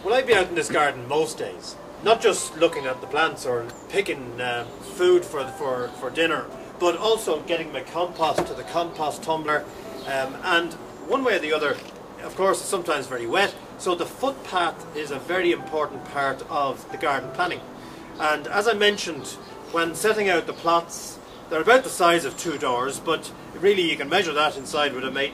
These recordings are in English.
Well, I'd be out in this garden most days, not just looking at the plants or picking food for dinner, but also getting my compost to the compost tumbler, and one way or the other, of course, it's sometimes very wet, so the footpath is a very important part of the garden planning. And as I mentioned, when setting out the plots, they're about the size of 2 doors, but really you can measure that inside with a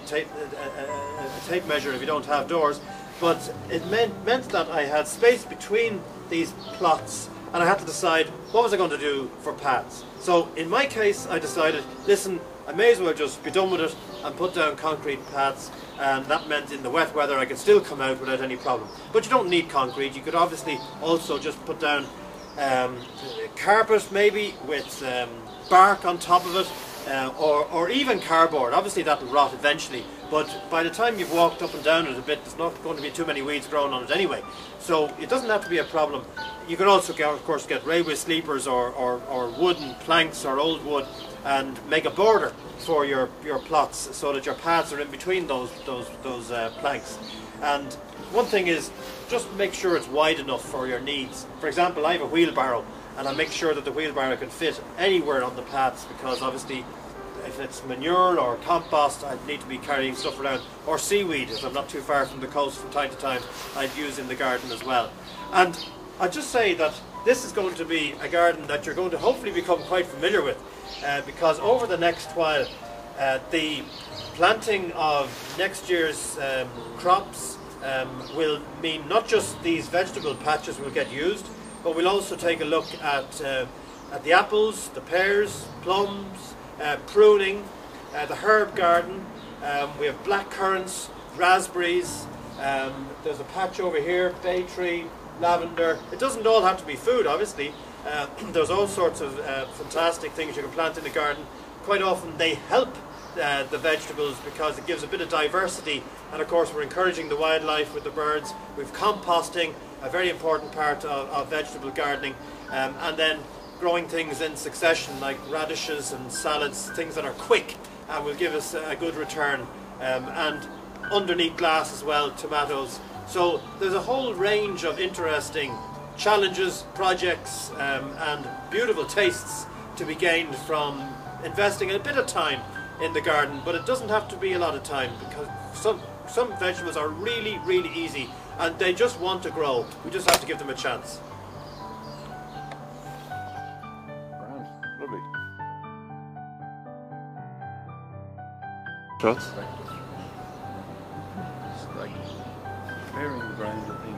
tape measure if you don't have doors. But it meant that I had space between these plots, and I had to decide what was I going to do for paths. So in my case, I decided, listen, I may as well just be done with it and put down concrete paths, and that meant in the wet weather I could still come out without any problem. But you don't need concrete. You could obviously also just put down carpet maybe with bark on top of it, or even cardboard. Obviously that will rot eventually, but by the time you've walked up and down it a bit, there's not going to be too many weeds growing on it anyway, so it doesn't have to be a problem. You can also of course get railway sleepers or wooden planks or old wood and make a border for your plots so that your paths are in between those planks. And one thing is, just make sure it's wide enough for your needs. For example, I have a wheelbarrow, and I make sure that the wheelbarrow can fit anywhere on the paths, because obviously if it's manure or compost, I'd need to be carrying stuff around, or seaweed if I'm not too far from the coast from time to time, I'd use in the garden as well. And I'd just say that this is going to be a garden that you're going to hopefully become quite familiar with, because over the next while the planting of next year's crops will mean not just these vegetable patches will get used, but we'll also take a look at the apples, the pears, plums, pruning, the herb garden. We have black currants, raspberries, there's a patch over here, bay tree, lavender. It doesn't all have to be food, obviously. There's all sorts of fantastic things you can plant in the garden. Quite often they help the vegetables because it gives a bit of diversity, and of course we're encouraging the wildlife with the birds. We've composting, a very important part of vegetable gardening, and then growing things in succession like radishes and salads, things that are quick and will give us a good return, and underneath glass as well, tomatoes. So there's a whole range of interesting challenges, projects, and beautiful tastes to be gained from investing a bit of time in the garden. But it doesn't have to be a lot of time, because some vegetables are really, really easy and they just want to grow. We just have to give them a chance. Grand, lovely. Shots? It's like preparing the ground, I think.